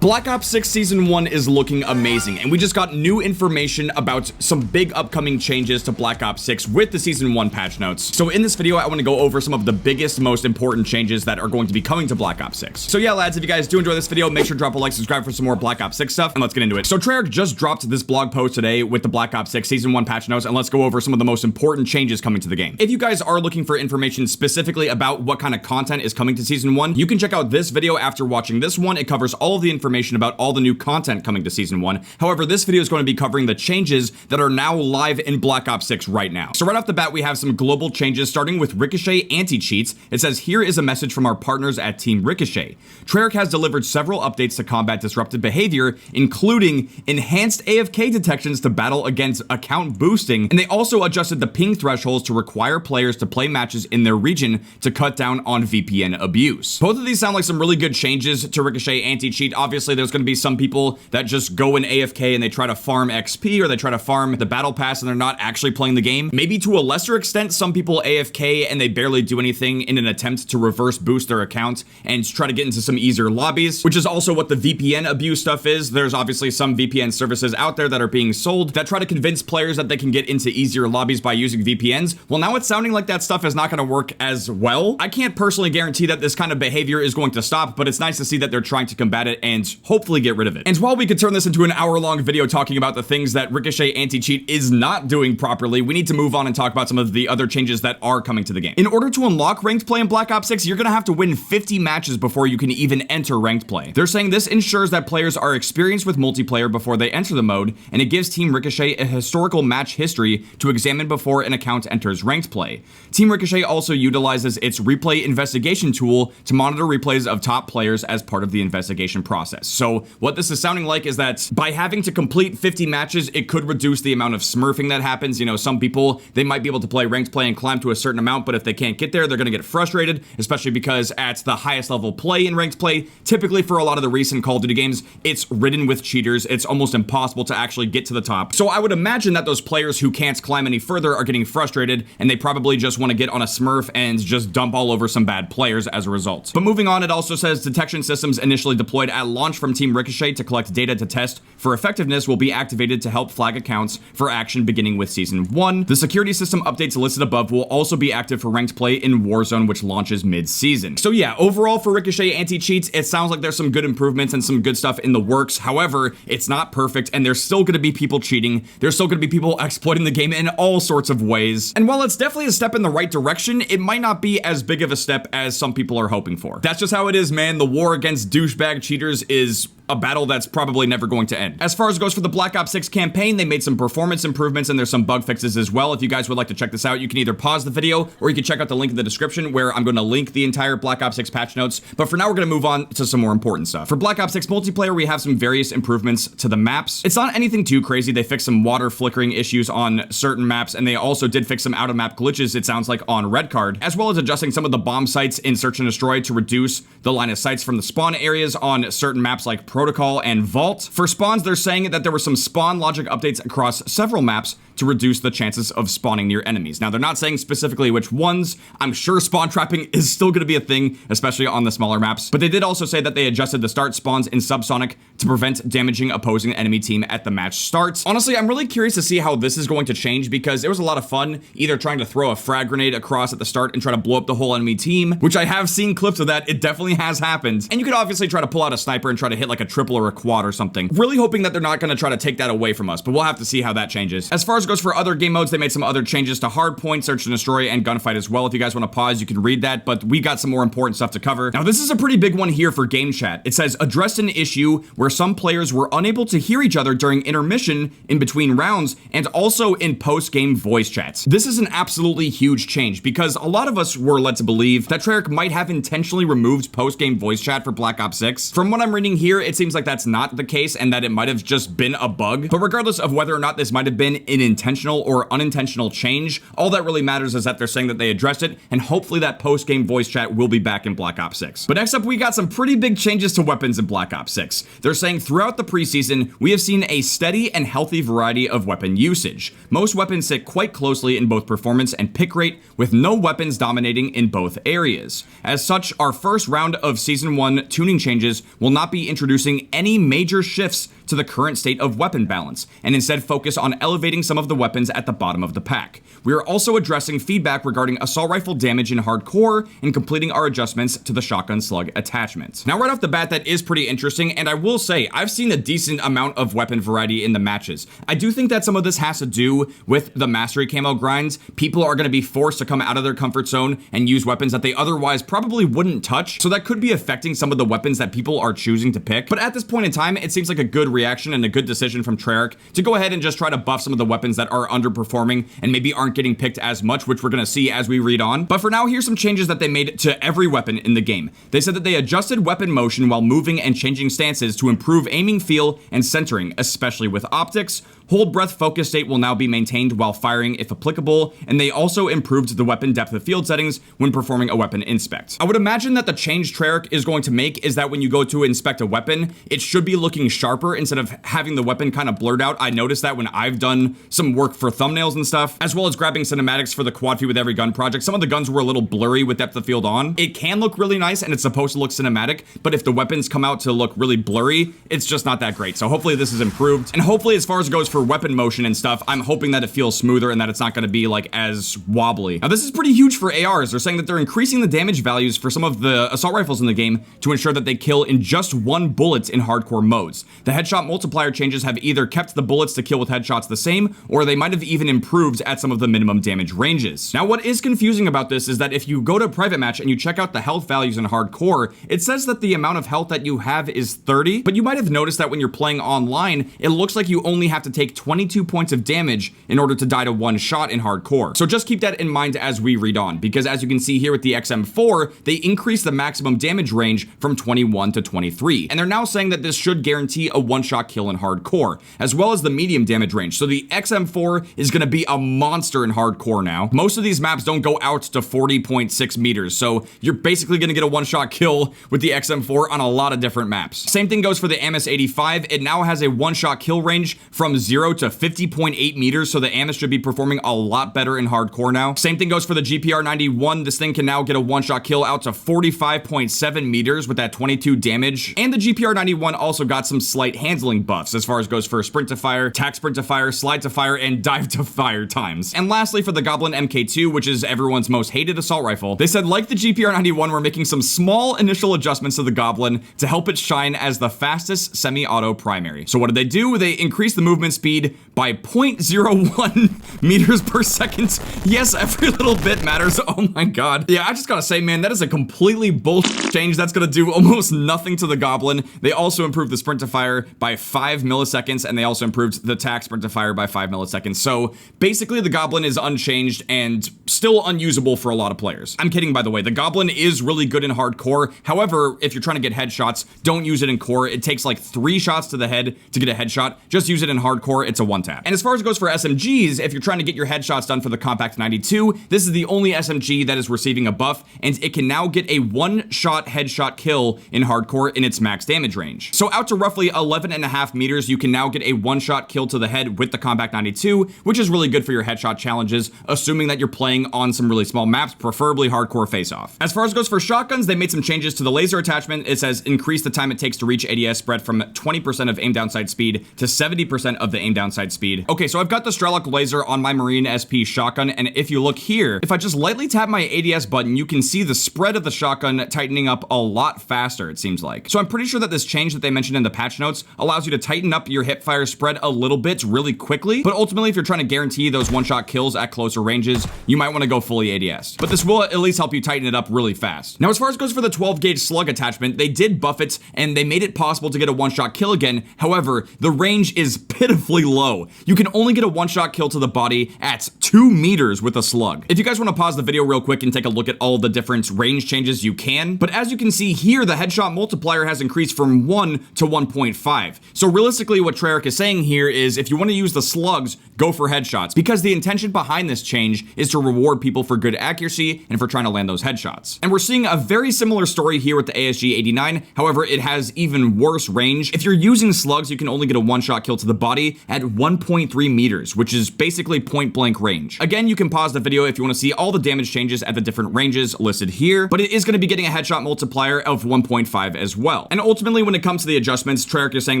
Black Ops 6 Season 1 is looking amazing, and we just got new information about some big upcoming changes to Black Ops 6 with the Season 1 patch notes. So in this video, I want to go over some of the biggest, most important changes that are going to be coming to Black Ops 6. So yeah, lads, if you guys do enjoy this video, make sure to drop a like, subscribe for some more Black Ops 6 stuff, and let's get into it. So Treyarch just dropped this blog post today with the Black Ops 6 Season 1 patch notes, and let's go over some of the most important changes coming to the game. If you guys are looking for information specifically about what kind of content is coming to Season 1, you can check out this video after watching this one. It covers all of the information about all the new content coming to Season 1. However, this video is going to be covering the changes that are now live in Black Ops 6 right now. So right off the bat, we have some global changes starting with Ricochet Anti Cheat. It says, here is a message from our partners at Team Ricochet. Treyarch has delivered several updates to combat disruptive behavior, including enhanced AFK detections to battle against account boosting, and they also adjusted the ping thresholds to require players to play matches in their region to cut down on VPN abuse. Both of these sound like some really good changes to Ricochet Anti Cheat. Obviously, there's going to be some people that just go in AFK and they try to farm XP or they try to farm the battle pass and they're not actually playing the game. Maybe to a lesser extent, some people AFK and they barely do anything in an attempt to reverse boost their account and try to get into some easier lobbies, which is also what the VPN abuse stuff is. There's obviously some VPN services out there that are being sold that try to convince players that they can get into easier lobbies by using VPNs. Well, now it's sounding like that stuff is not going to work as well. I can't personally guarantee that this kind of behavior is going to stop, but it's nice to see that they're trying to combat it and hopefully get rid of it. And while we could turn this into an hour-long video talking about the things that Ricochet Anti Cheat is not doing properly, we need to move on and talk about some of the other changes that are coming to the game. In order to unlock ranked play in Black Ops 6, you're gonna have to win 50 matches before you can even enter ranked play. They're saying this ensures that players are experienced with multiplayer before they enter the mode, and it gives Team Ricochet a historical match history to examine before an account enters ranked play. Team Ricochet also utilizes its replay investigation tool to monitor replays of top players as part of the investigation process. So what this is sounding like is that by having to complete 50 matches, it could reduce the amount of smurfing that happens. You know, some people, they might be able to play ranked play and climb to a certain amount, but if they can't get there, they're gonna get frustrated, especially because at the highest level play in ranked play, typically for a lot of the recent Call of Duty games, it's ridden with cheaters. It's almost impossible to actually get to the top. So I would imagine that those players who can't climb any further are getting frustrated, and they probably just want to get on a smurf and just dump all over some bad players as a result. But moving on, it also says detection systems initially deployed at launch from Team Ricochet to collect data to test for effectiveness will be activated to help flag accounts for action beginning with Season 1. The security system updates listed above will also be active for ranked play in Warzone, which launches mid-season. So yeah, overall for Ricochet Anti Cheats, it sounds like there's some good improvements and some good stuff in the works. However, it's not perfect, and there's still going to be people cheating. There's still going to be people exploiting the game in all sorts of ways. And while it's definitely a step in the right direction, it might not be as big of a step as some people are hoping for. That's just how it is, man. The war against douchebag cheaters is a battle that's probably never going to end. As far as goes for the Black Ops 6 campaign, they made some performance improvements and there's some bug fixes as well. If you guys would like to check this out, you can either pause the video or you can check out the link in the description where I'm going to link the entire Black Ops 6 patch notes. But for now, we're going to move on to some more important stuff. For Black Ops 6 multiplayer, we have some various improvements to the maps. It's not anything too crazy. They fixed some water flickering issues on certain maps, and they also did fix some out-of-map glitches, it sounds like, on Red Card, as well as adjusting some of the bomb sites in Search and Destroy to reduce the line of sights from the spawn areas on certain maps like Protocol and Vault. For spawns, they're saying that there were some spawn logic updates across several maps to reduce the chances of spawning near enemies. Now, they're not saying specifically which ones. I'm sure spawn trapping is still going to be a thing, especially on the smaller maps. But they did also say that they adjusted the start spawns in Subsonic to prevent damaging opposing enemy team at the match starts. Honestly, I'm really curious to see how this is going to change because it was a lot of fun either trying to throw a frag grenade across at the start and try to blow up the whole enemy team, which I have seen clips of that. It definitely has happened. And you could obviously try to pull out a sniper and try to hit like a triple or a quad or something. Really hoping that they're not going to try to take that away from us, but we'll have to see how that changes. As far as goes for other game modes, they made some other changes to Hardpoint, Search and Destroy, and Gunfight as well. If you guys want to pause, you can read that, but we got some more important stuff to cover. Now, this is a pretty big one here for game chat. It says, addressed an issue where some players were unable to hear each other during intermission in between rounds and also in post-game voice chats. This is an absolutely huge change because a lot of us were led to believe that Treyarch might have intentionally removed post-game voice chat for Black Ops 6. From what I'm reading here, it seems like that's not the case and that it might have just been a bug. But regardless of whether or not this might have been an intentional or unintentional change, all that really matters is that they're saying that they addressed it, and hopefully that post-game voice chat will be back in Black Ops 6. But next up, we got some pretty big changes to weapons in Black Ops 6. They're saying throughout the preseason, we have seen a steady and healthy variety of weapon usage. Most weapons sit quite closely in both performance and pick rate, with no weapons dominating in both areas. As such, our first round of Season 1 tuning changes will not be introduced introducing any major shifts to the current state of weapon balance, and instead focus on elevating some of the weapons at the bottom of the pack. We are also addressing feedback regarding assault rifle damage in hardcore and completing our adjustments to the shotgun slug attachment. Now right off the bat, that is pretty interesting, and I will say, I've seen a decent amount of weapon variety in the matches. I do think that some of this has to do with the mastery camo grinds. People are going to be forced to come out of their comfort zone and use weapons that they otherwise probably wouldn't touch, so that could be affecting some of the weapons that people are choosing to pick. But at this point in time, it seems like a good reaction and a good decision from Treyarch to go ahead and just try to buff some of the weapons that are underperforming and maybe aren't getting picked as much, which we're going to see as we read on. But for now, here's some changes that they made to every weapon in the game. They said that they adjusted weapon motion while moving and changing stances to improve aiming feel and centering, especially with optics. Hold breath focus state will now be maintained while firing if applicable, and they also improved the weapon depth of field settings when performing a weapon inspect. I would imagine that the change Treyarch is going to make is that when you go to inspect a weapon, it should be looking sharper instead of having the weapon kind of blurred out. I noticed that when I've done some work for thumbnails and stuff, as well as grabbing cinematics for the quad feed with every gun project, some of the guns were a little blurry with depth of field on. It can look really nice and it's supposed to look cinematic, but if the weapons come out to look really blurry, it's just not that great. So hopefully this is improved, and hopefully as far as it goes for weapon motion and stuff, I'm hoping that it feels smoother and that it's not going to be like as wobbly. Now this is pretty huge for ARs. They're saying that they're increasing the damage values for some of the assault rifles in the game to ensure that they kill in just one bullet in hardcore modes. The headshot multiplier changes have either kept the bullets to kill with headshots the same, or they might have even improved at some of the minimum damage ranges. Now what is confusing about this is that if you go to private match and you check out the health values in hardcore, it says that the amount of health that you have is 30, but you might have noticed that when you're playing online, it looks like you only have to take 22 points of damage in order to die to one shot in hardcore. So just keep that in mind as we read on, because as you can see here with the XM4, they increased the maximum damage range from 21 to 23. And they're now saying that this should guarantee a one-shot kill in hardcore, as well as the medium damage range. So the XM4 is going to be a monster in hardcore now. Most of these maps don't go out to 40.6 meters, so you're basically going to get a one-shot kill with the XM4 on a lot of different maps. Same thing goes for the AMIS 85. It now has a one-shot kill range from 0 to 50.8 meters, so the AMIS should be performing a lot better in hardcore now. Same thing goes for the GPR 91. This thing can now get a one-shot kill out to 45.7 meters with that 22 damage. And the GPR 91 also got some slight handling buffs as far as goes for sprint to fire, tack sprint to fire, slide to fire, and dive to fire times. And lastly, for the Goblin MK2, which is everyone's most hated assault rifle, they said like the GPR 91, we're making some small initial adjustments to the Goblin to help it shine as the fastest semi-auto primary. So what did they do? They increased the movement speed by 0.01 meters per second. Yes, every little bit matters. Oh my god. Yeah, I just gotta say, man, that is a completely bullshit change. That's gonna do almost nothing to the Goblin. They also improved the sprint to fire by 5 milliseconds, and they also improved the tack sprint to fire by 5 milliseconds. So basically the Goblin is unchanged and still unusable for a lot of players. I'm kidding, by the way. The Goblin is really good in hardcore. However, if you're trying to get headshots, don't use it in core. It takes like 3 shots to the head to get a headshot. Just use it in hardcore. It's a one tap. And as far as it goes for SMGs, if you're trying to get your headshots done for the Compact 92, this is the only SMG that is receiving a buff, and it can now get a one-shot headshot kill in hardcore in its max damage range. So out to roughly 11.5 meters, you can now get a one-shot kill to the head with the Compact 92, which is really good for your headshot challenges, assuming that you're playing on some really small maps, preferably hardcore face-off. As far as it goes for shotguns, they made some changes to the laser attachment. It says increase the time it takes to reach ADS spread from 20% of aim down sight speed to 70% of the aim down sight speed. Okay, so I've got the Strelok laser on my Marine SP shotgun, and if you look here, if I just lightly tap my ADS button, you can see the spread of the shotgun tightening up a lot faster, it seems like. So I'm pretty sure that this change that they mentioned in the patch notes allows you to tighten up your hip fire spread a little bit really quickly, but ultimately if you're trying to guarantee those one-shot kills at closer ranges, you might want to go fully ADS. But this will at least help you tighten it up really fast. Now, as far as goes for the 12 gauge slug attachment, they did buff it and they made it possible to get a one-shot kill again. However, the range is pitifully low. You can only get a one-shot kill to the body at 2 meters with a slug. If you guys want to pause the video real quick and take a look at all the different range changes, you can. But as you can see here, the headshot multiplier has increased from 1 to 1.5. So realistically, what Treyarch is saying here is if you want to use the slugs, go for headshots, because the intention behind this change is to reward people for good accuracy and for trying to land those headshots. And we're seeing a very similar story here with the ASG 89. However, it has even worse range. If you're using slugs, you can only get a one-shot kill to the body at 1.3 meters, which is basically point blank range. range. Again, you can pause the video if you want to see all the damage changes at the different ranges listed here, but it is going to be getting a headshot multiplier of 1.5 as well. And ultimately, when it comes to the adjustments, Treyarch is saying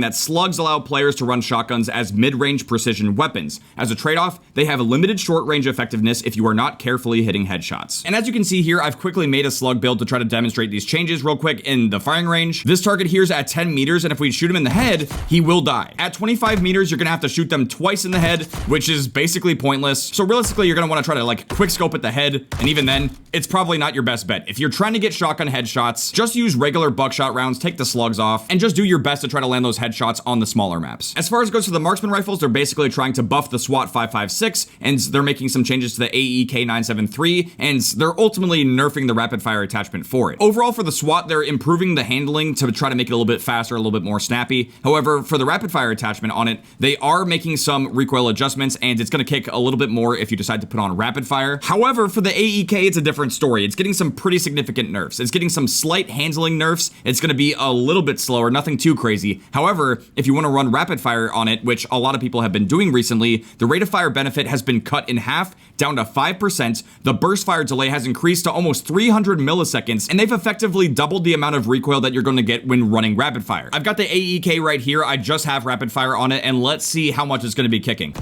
that slugs allow players to run shotguns as mid-range precision weapons. As a trade-off, they have a limited short-range effectiveness if you are not carefully hitting headshots. And as you can see here, I've quickly made a slug build to try to demonstrate these changes real quick in the firing range. This target here is at 10 meters, and if we shoot him in the head, he will die. At 25 meters, you're gonna have to shoot them twice in the head, which is basically pointless. So realistically, you're gonna wanna try to like quick scope at the head, and even then, it's probably not your best bet. If you're trying to get shotgun headshots, just use regular buckshot rounds, take the slugs off, and just do your best to try to land those headshots on the smaller maps. As far as goes for the marksman rifles, they're basically trying to buff the SWAT 5.56, and they're making some changes to the AEK 973, and they're ultimately nerfing the rapid fire attachment for it. Overall, for the SWAT, they're improving the handling to try to make it a little bit faster, a little bit more snappy. However, for the rapid fire attachment on it, they are making some recoil adjustments, and it's going to kick a little bit more if you decide to put on rapid fire. However, for the AEK, it's a different story. It's getting some pretty significant nerfs. It's getting some slight handling nerfs. It's going to be a little bit slower, nothing too crazy. However, if you want to run rapid fire on it, which a lot of people have been doing recently, the rate of fire benefit has been cut in half, down to 5%. The burst fire delay has increased to almost 300 milliseconds, and they've effectively doubled the amount of recoil that you're going to get when running rapid fire. I've got the AEK right here. I just have rapid fire on it, and let's see how much it's going to be kicking.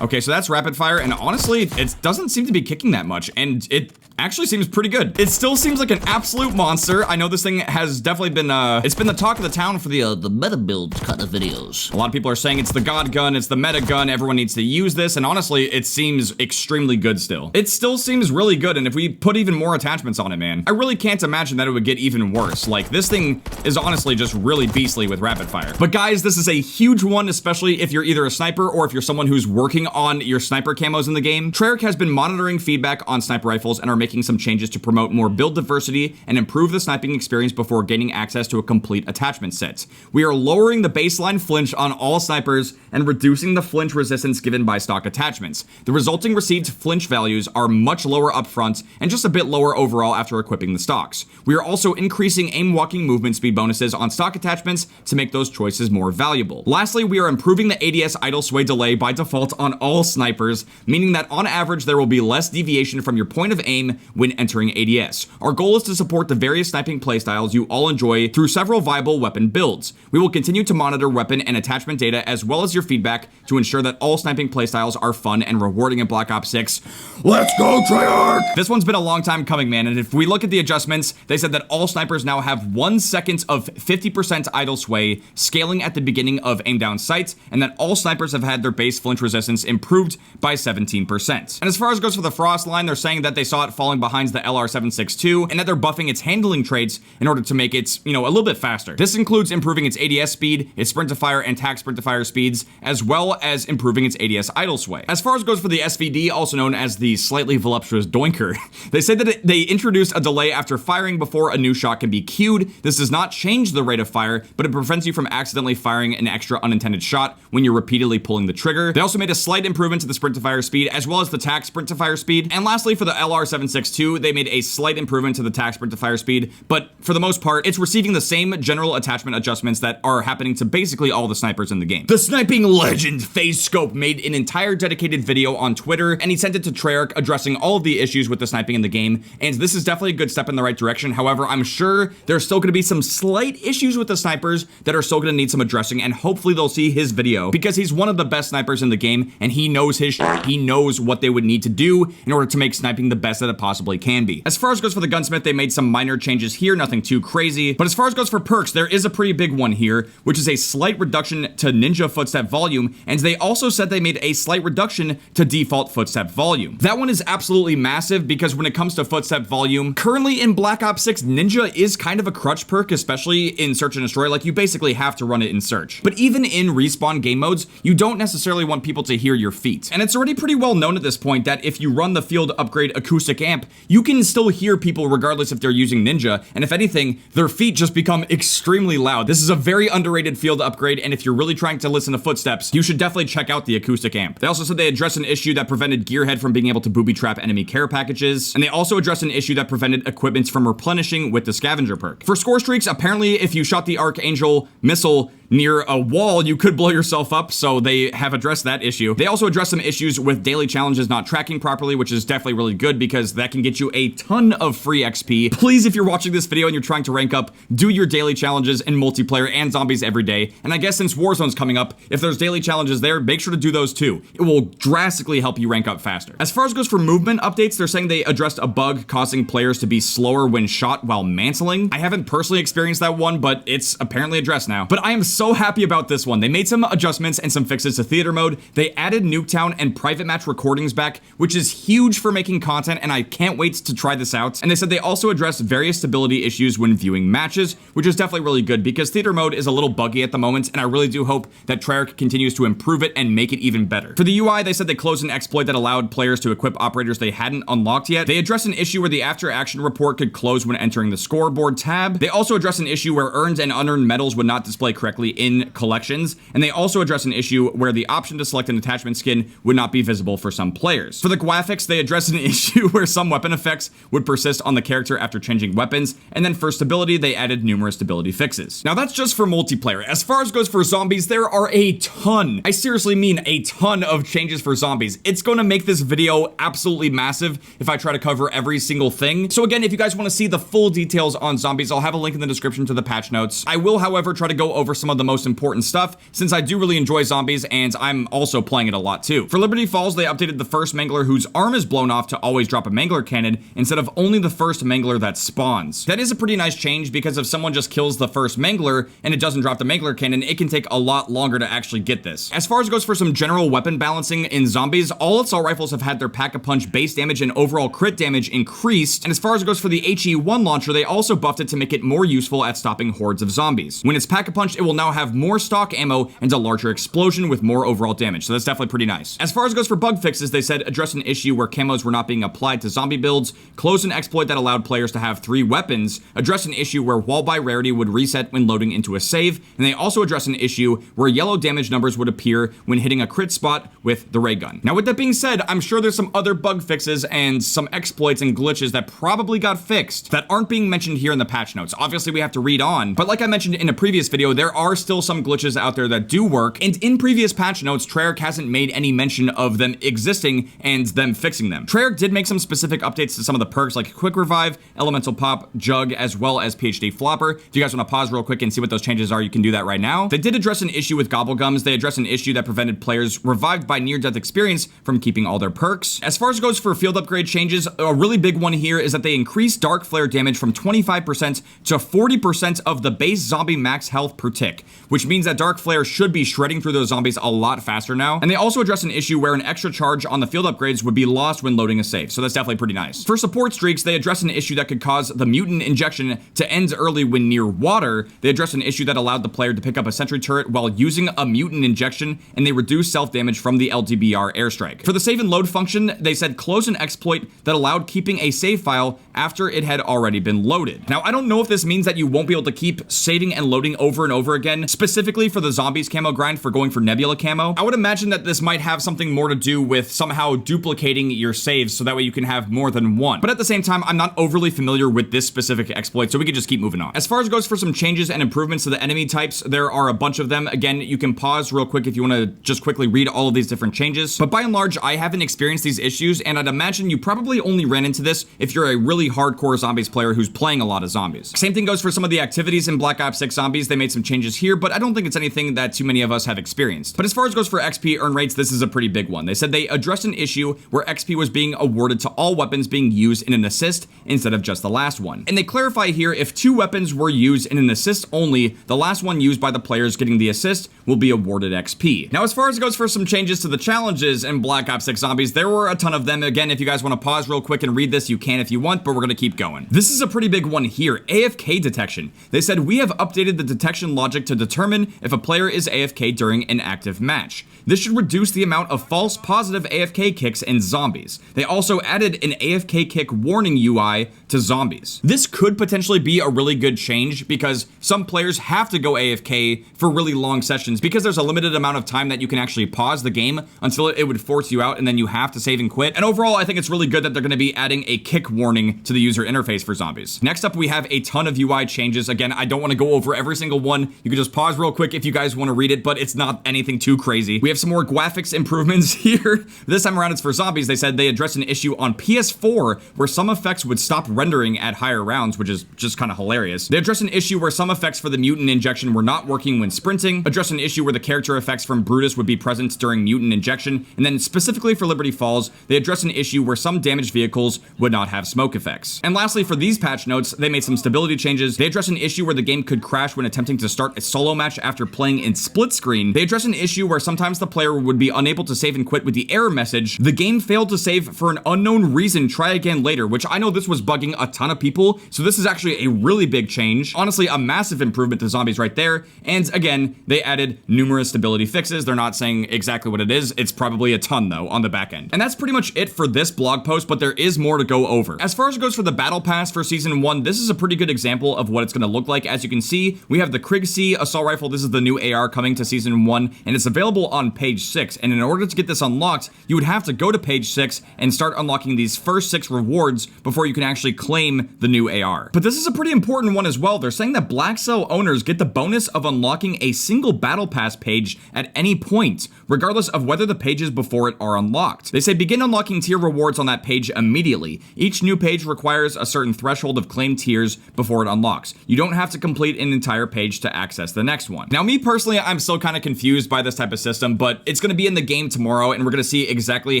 Okay, so that's rapid fire, and honestly, it doesn't seem to be kicking that much, and it actually seems pretty good. It still seems like an absolute monster. I know this thing has definitely been, it's been the talk of the town for the meta build kind of videos. A lot of people are saying it's the god gun, it's the meta gun, everyone needs to use this, and honestly, it seems extremely good still. It still seems really good, and if we put even more attachments on it, man, I really can't imagine that it would get even worse. Like, this thing is honestly just really beastly with rapid fire. But guys, this is a huge one, especially if you're either a sniper or if you're someone who's working on your sniper camos in the game. Treyarch has been monitoring feedback on sniper rifles and are making some changes to promote more build diversity and improve the sniping experience before gaining access to a complete attachment set. We are lowering the baseline flinch on all snipers and reducing the flinch resistance given by stock attachments. The resulting received flinch values are much lower up front and just a bit lower overall after equipping the stocks. We are also increasing aim walking movement speed bonuses on stock attachments to make those choices more valuable. Lastly, we are improving the ADS idle sway delay by default on all snipers, meaning that on average there will be less deviation from your point of aim when entering ADS. Our goal is to support the various sniping playstyles you all enjoy through several viable weapon builds. We will continue to monitor weapon and attachment data as well as your feedback to ensure that all sniping playstyles are fun and rewarding in Black Ops 6. Let's go, Treyarch! This one's been a long time coming, man, and if we look at the adjustments, they said that all snipers now have 1 second of 50% idle sway, scaling at the beginning of aim down sight, and that all snipers have had their base flinch resistance improved by 17%. And as far as goes for the Frost line, they're saying that they saw it falling behind the LR762 and that they're buffing its handling traits in order to make it, a little bit faster. This includes improving its ADS speed, its sprint to fire and tac sprint to fire speeds, as well as improving its ADS idle sway. As far as goes for the SVD, also known as the slightly voluptuous doinker, they said that they introduced a delay after firing before a new shot can be queued. This does not change the rate of fire, but it prevents you from accidentally firing an extra unintended shot when you're repeatedly pulling the trigger. They also made a slight improvement to the sprint to fire speed, as well as the tac sprint to fire speed. And lastly, for the LR762, they made a slight improvement to the tac sprint to fire speed, but for the most part, it's receiving the same general attachment adjustments that are happening to basically all the snipers in the game. The sniping legend FaZe Scope made an entire dedicated video on Twitter, and he sent it to Treyarch addressing all of the issues with the sniping in the game, and this is definitely a good step in the right direction. However, I'm sure there's still going to be some slight issues with the snipers that are still going to need some addressing, and hopefully they'll see his video because he's one of the best snipers in the game, and he knows his shit. He knows what they would need to do in order to make sniping the best that it possibly can be. As far as goes for the gunsmith, they made some minor changes here, nothing too crazy, but as far as goes for perks, there is a pretty big one here, which is a slight reduction to ninja footstep volume, and they also said they made a slight reduction to default footstep volume. That one is absolutely massive because when it comes to footstep volume, currently in Black Ops 6, ninja is kind of a crutch perk, especially in search and destroy. Like, you basically have to run it in search. But even in respawn game modes, you don't necessarily want people to hear your feet. And it's already pretty well known at this point that if you run the field upgrade acoustic amp, you can still hear people regardless if they're using ninja, and if anything, their feet just become extremely loud. This is a very underrated field upgrade, and if you're really trying to listen to footsteps, you should definitely check out the acoustic amp. They also said they addressed an issue that prevented Gearhead from being able to booby trap enemy care packages, and they also addressed an issue that prevented equipment from replenishing with the scavenger perk. For score streaks, apparently if you shot the Archangel missile near a wall, you could blow yourself up, so they have addressed that issue. They also addressed some issues with daily challenges not tracking properly, which is definitely really good because that can get you a ton of free XP. Please, if you're watching this video and you're trying to rank up, do your daily challenges in multiplayer and zombies every day. And I guess since Warzone's coming up, if there's daily challenges there, make sure to do those too. It will drastically help you rank up faster. As far as goes for movement updates, they're saying they addressed a bug causing players to be slower when shot while mantling. I haven't personally experienced that one, but it's apparently addressed now. But I am so happy about this one. They made some adjustments and some fixes to theater mode. They added Nuketown and private match recordings back, which is huge for making content, and I can't wait to try this out. And they said they also addressed various stability issues when viewing matches, which is definitely really good because theater mode is a little buggy at the moment, and I really do hope that Treyarch continues to improve it and make it even better. For the UI, they said they closed an exploit that allowed players to equip operators they hadn't unlocked yet. They addressed an issue where the after action report could close when entering the scoreboard tab. They also addressed an issue where earned and unearned medals would not display correctly in collections, and they also addressed an issue where the option to select an attachment skin would not be visible for some players. For the graphics, they addressed an issue where some weapon effects would persist on the character after changing weapons, and then for stability, they added numerous stability fixes. Now that's just for multiplayer. As far as goes for zombies, there are a ton, I seriously mean a ton of changes for zombies. It's going to make this video absolutely massive if I try to cover every single thing. So again, if you guys want to see the full details on zombies, I'll have a link in the description to the patch notes. I will, however, try to go over some of the most important stuff since I do really enjoy zombies and I'm also playing it a lot too. For Liberty Falls, they updated the first mangler whose arm is blown off to always drop a mangler cannon instead of only the first mangler that spawns. That is a pretty nice change because if someone just kills the first mangler and it doesn't drop the mangler cannon, it can take a lot longer to actually get this. As far as goes for some general weapon balancing in zombies, all assault rifles have had their pack-a-punch base damage and overall crit damage increased, and as far as it goes for the HE1 launcher, they also buffed it to make it more useful at stopping hordes of zombies. When it's pack-a-punch, it will now have more stock ammo and a larger explosion with more overall damage, so that's definitely pretty nice. As far as it goes for bug fixes, they said address an issue where camos were not being applied to zombie builds, close an exploit that allowed players to have 3 weapons, address an issue where wall by rarity would reset when loading into a save, and they also address an issue where yellow damage numbers would appear when hitting a crit spot with the ray gun. Now with that being said, I'm sure there's some other bug fixes and some exploits and glitches that probably got fixed that aren't being mentioned here in the patch notes. Obviously we have to read on, but like I mentioned in a previous video, there are still some glitches out there that do work, and in previous patch notes, Treyarch hasn't made any mention of them existing and them fixing them. Treyarch did make some specific updates to some of the perks like Quick Revive, Elemental Pop, Jug, as well as PhD Flopper. If you guys want to pause real quick and see what those changes are, you can do that right now. They did address an issue with Gobblegums. They addressed an issue that prevented players revived by near-death experience from keeping all their perks. As far as it goes for field upgrade changes, a really big one here is that they increased Dark Flare damage from 25% to 40% of the base zombie max health per tick, which means that Dark Flare should be shredding through those zombies a lot faster now. And they also addressed an issue where an extra charge on the field upgrades would be lost when loading a save, so that's definitely pretty nice. For support streaks, they addressed an issue that could cause the mutant injection to end early when near water. They addressed an issue that allowed the player to pick up a sentry turret while using a mutant injection, and they reduced self-damage from the LDBR airstrike. For the save and load function, they said close an exploit that allowed keeping a save file after it had already been loaded. Now, I don't know if this means that you won't be able to keep saving and loading over and over again, specifically for the zombies camo grind for going for Nebula camo. I would imagine that this might have something more to do with somehow duplicating your saves so that way you can have more than one. But at the same time, I'm not overly familiar with this specific exploit, so we could just keep moving on. As far as it goes for some changes and improvements to the enemy types, there are a bunch of them. Again, you can pause real quick if you want to just quickly read all of these different changes. But by and large, I haven't experienced these issues, and I'd imagine you probably only ran into this if you're a really hardcore zombies player who's playing a lot of zombies. Same thing goes for some of the activities in Black Ops 6 Zombies. They made some changes here, but I don't think it's anything that too many of us have experienced. But as far as goes for XP earn rates, this is a pretty big one. They said they addressed an issue where XP was being awarded to all weapons being used in an assist instead of just the last one. And they clarify here if 2 weapons were used in an assist only, the last one used by the players getting the assist will be awarded XP. Now, as far as it goes for some changes to the challenges in Black Ops 6 Zombies, there were a ton of them. Again, if you guys want to pause real quick and read this, you can if you want, but we're going to keep going. This is a pretty big one here, AFK detection. They said we have updated the detection logic to determine if a player is AFK during an active match. This should reduce the amount of false positive AFK kicks in zombies. They also added an AFK kick warning UI to zombies. This could potentially be a really good change because some players have to go AFK for really long sessions because there's a limited amount of time that you can actually pause the game until it would force you out and then you have to save and quit. And overall, I think it's really good that they're going to be adding a kick warning coming to the user interface for zombies. Next up, we have a ton of UI changes. Again, I don't want to go over every single one. You can just pause real quick if you guys want to read it, but it's not anything too crazy. We have some more graphics improvements here. This time around, it's for zombies. They said they addressed an issue on PS4 where some effects would stop rendering at higher rounds, which is just kind of hilarious. They addressed an issue where some effects for the mutant injection were not working when sprinting, addressed an issue where the character effects from Brutus would be present during mutant injection, and then specifically for Liberty Falls, they addressed an issue where some damaged vehicles would not have smoke effects. And lastly, for these patch notes, they made some stability changes. They addressed an issue where the game could crash when attempting to start a solo match after playing in split screen. They addressed an issue where sometimes the player would be unable to save and quit with the error message, "The game failed to save for an unknown reason, try again later," which I know this was bugging a ton of people, so this is actually a really big change. Honestly, a massive improvement to zombies right there. And again, they added numerous stability fixes. They're not saying exactly what it is. It's probably a ton though on the back end. And that's pretty much it for this blog post, but there is more to go over. As far as it goes for the battle pass for season 1, this is a pretty good example of what it's going to look like. As you can see, we have the Ricochet assault rifle. This is the new AR coming to season 1, and it's available on page 6. And in order to get this unlocked, you would have to go to page 6 and start unlocking these first 6 rewards before you can actually claim the new AR. But this is a pretty important one as well. They're saying that Black Cell owners get the bonus of unlocking a single battle pass page at any point, regardless of whether the pages before it are unlocked. They say begin unlocking tier rewards on that page immediately. Each new page requires a certain threshold of claimed tiers before it unlocks. You don't have to complete an entire page to access the next one. Now, me personally, I'm still kind of confused by this type of system, but it's going to be in the game tomorrow, and we're going to see exactly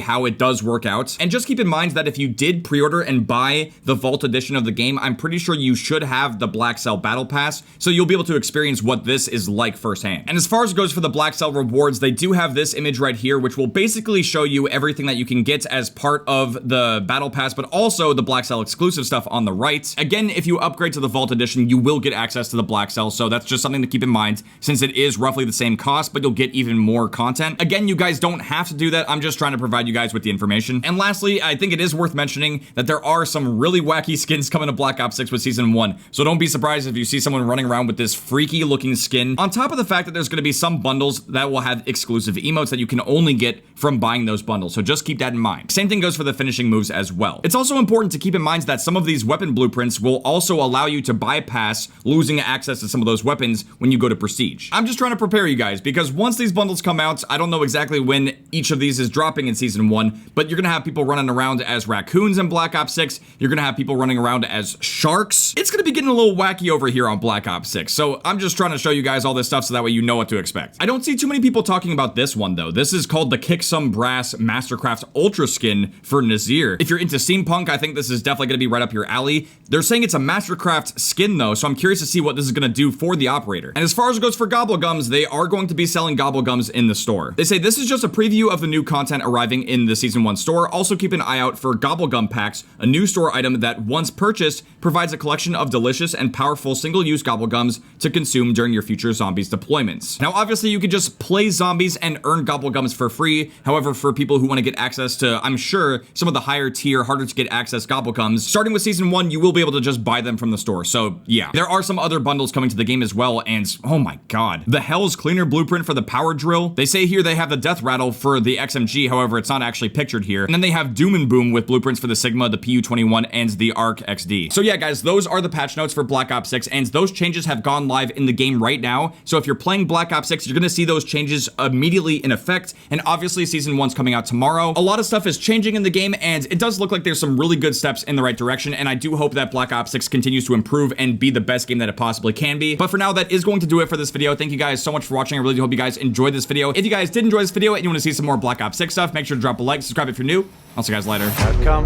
how it does work out. And just keep in mind that if you did pre-order and buy the Vault edition of the game, I'm pretty sure you should have the Black Cell Battle Pass, so you'll be able to experience what this is like firsthand. And as far as it goes for the Black Cell rewards, they do have this image right here, which will basically show you everything that you can get as part of the Battle Pass, but also the Black Cell exclusive stuff on the right. Again, if you upgrade to the Vault edition, you will get access to the Black Cell, so that's just something to keep in mind since it is roughly the same cost, but you'll get even more content. Again, you guys don't have to do that. I'm just trying to provide you guys with the information. And lastly, I think it is worth mentioning that there are some really wacky skins coming to Black Ops 6 with season 1, so don't be surprised if you see someone running around with this freaky looking skin, on top of the fact that there's going to be some bundles that will have exclusive emotes that you can only get from buying those bundles, so just keep that in mind. Same thing goes for the finishing moves as well. It's also important to keep in mind that some of these weapon blueprints will also allow you to bypass losing access to some of those weapons when you go to Prestige. I'm just trying to prepare you guys, because once these bundles come out, I don't know exactly when each of these is dropping in season 1, but you're gonna have people running around as raccoons in Black Ops 6, you're gonna have people running around as sharks. It's gonna be getting a little wacky over here on Black Ops 6, so I'm just trying to show you guys all this stuff so that way you know what to expect. I don't see too many people talking about this one though. This is called the Kick Some Brass Mastercraft Ultra Skin for Nazir. If you're into steampunk, I think this is definitely gonna be right up your alley. They're saying it's a Mastercraft skin though, so I'm curious to see what this is gonna do for the operator. And as far as it goes for Gobblegums, they are going to be selling Gobblegums in the store. They say this is just a preview of the new content arriving in the season 1 store. Also keep an eye out for Gobblegum packs, a new store item that once purchased provides a collection of delicious and powerful single-use Gobblegums to consume during your future zombies deployments. Now obviously you could just play zombies and earn Gobblegums for free. However, for people who want to get access to, I'm sure, some of the higher tier, harder to get access Gobblegums, starting with season 1, you will be able to just buy them from the store. So yeah, there are some other bundles coming to the game as well, and oh my god, the Hell's Cleaner blueprint for the power drill. They say here they have the death rattle for the XMG, however, it's not actually pictured here. And then they have Doom and Boom with blueprints for the Sigma, the PU-21, and the ARC XD. So yeah, guys, those are the patch notes for Black Ops 6, and those changes have gone live in the game right now. So if you're playing Black Ops 6, you're gonna see those changes immediately in effect, and obviously season 1's coming out tomorrow. A lot of stuff is changing in the game, and it does look like there's some really good steps in the right direction, and I do hope that Black Ops 6 continues to improve and be the best game that it possibly can be. But for now, that is going to do it for this video. Thank you guys so much for watching. I really do hope you guys enjoyed this video. If you guys did enjoy this video and you want to see some more Black Ops 6 stuff, make sure to drop a like, subscribe if you're new. I'll see you guys later. I've come.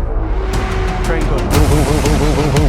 Train going.